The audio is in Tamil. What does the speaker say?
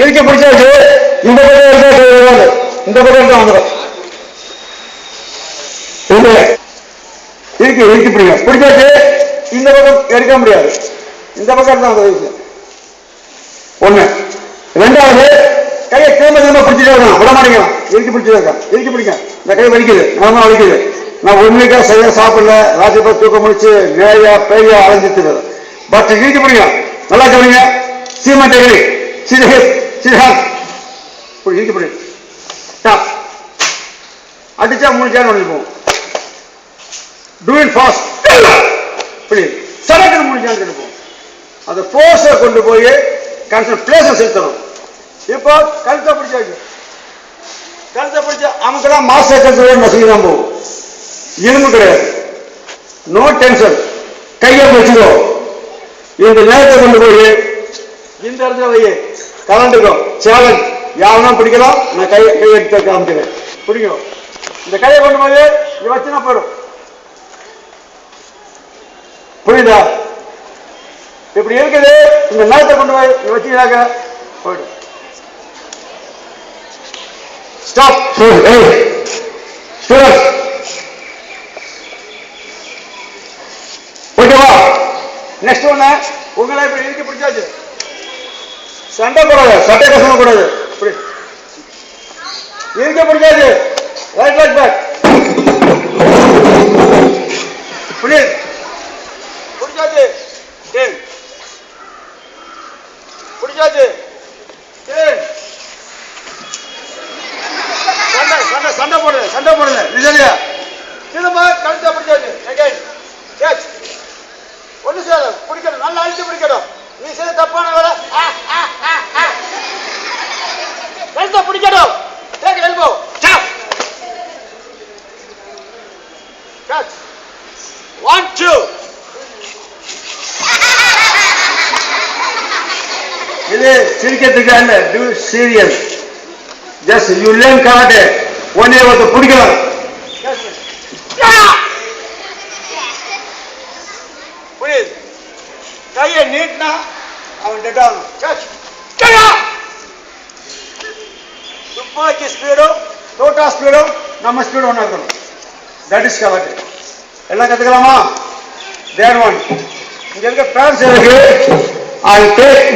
இறுக்கி பிடிச்சாச்சு. இந்த பக்கம் இந்த பக்கம் தான் வந்துடும். இறுக்கி இறுக்கி பிடிங்க. பிடிச்சாச்சு. இந்த பக்கம் எடுக்க முடியாது. இந்த பக்கம் தான் வந்து ஒண்ணு. ரெண்டாவது கையை திரும்ப திரும்ப பிடிச்சிட்டே இருக்கணும். விட மாட்டேங்கிறான். இறுக்கி பிடிச்சிட்டே இருக்கான். இறுக்கி பிடிக்க. இந்த கை வலிக்குது. நல்லா வலிக்குது. நான் உண்மைக்கா சரியா சாப்பிடல. ராத்திரி தூக்க முடிச்சு நேயா பேயா அலைஞ்சிட்டு. பட் இறுக்கி பிடிங்க. நல்லா கவனிங்க. சீமெண்ட் எகிரி இறுக்கி பிடி. அடிச்சா 3 சேர் ஒன்று போகும். Do it fast. சடக்கு 3 சேர் போகும். அந்த ஃபோர்ஸை கொண்டு போய் பிளேஸை செலுத்தணும். இப்போ கழுத்தை பிடிச்சாச்சு. கழுத்தை பிடிச்சா அமுக்கெல்லாம் மாஸ்டர் கழுத்து நசுங்கி தான் போகும். இரும்பு கிடையாது. No tension. கையை வச்சுக்கோ. இந்த நேரத்தை கொண்டு போய் இந்த இடத்துல வைய கலந்துக்கும். சேலஞ்ச் யாருன்னா பிடிக்கலாம். நான் கை எடுத்து காமிக்கிறேன். பிடிக்கும். இந்த கையை கொண்டு போய் இங்க வச்சுனா போயிடும். புரியுதா? இப்படி இருக்குது. இந்த நேரத்தை கொண்டு போய் வச்சீங்கன்னாக்க போயிடும். ஸ்டாப். ஓகேவா? நெக்ஸ்ட் ஒண்ணு உங்களை இப்படி இறுக்கி பிடிச்சாச்சு. சண்டை போடாது. சட்டை கசம கூடாது. இறுக்கி பிடிச்சாச்சு. Right right back. பிடிச்சாச்சு. பிடிச்சாச்சு. சண்டை சண்டை சண்டை போடுது. சண்டை போடுது. சரியா? திரும்ப கழுத்தை பிடிச்சாச்சு. ஒண்ணு சேர பிடிக்கணும். நல்லா அழிச்சு பிடிக்கணும். நீ செய்ய தப்பான வேலை. கழுத்தை பிடிக்கணும். Take elbow. Catch. 1 2. இது சிரிக்கிறதுக்கு அல்ல. Do serious. Just you learn karate. ஒன்னே வந்து பிடிக்கலாம். புரியுது? கையை நீட்டினா அவன் டெட் ஆகணும். துப்பாக்கி ஸ்பீடும் தோட்டா ஸ்பீடும் நம்ம ஸ்பீடும் ஒன்றா இருக்கணும். That is karate. எல்லாம் கற்றுக்கலாமா? தேர் ஒன். இங்க இருக்க பிரான்ஸ் இருக்கு. I take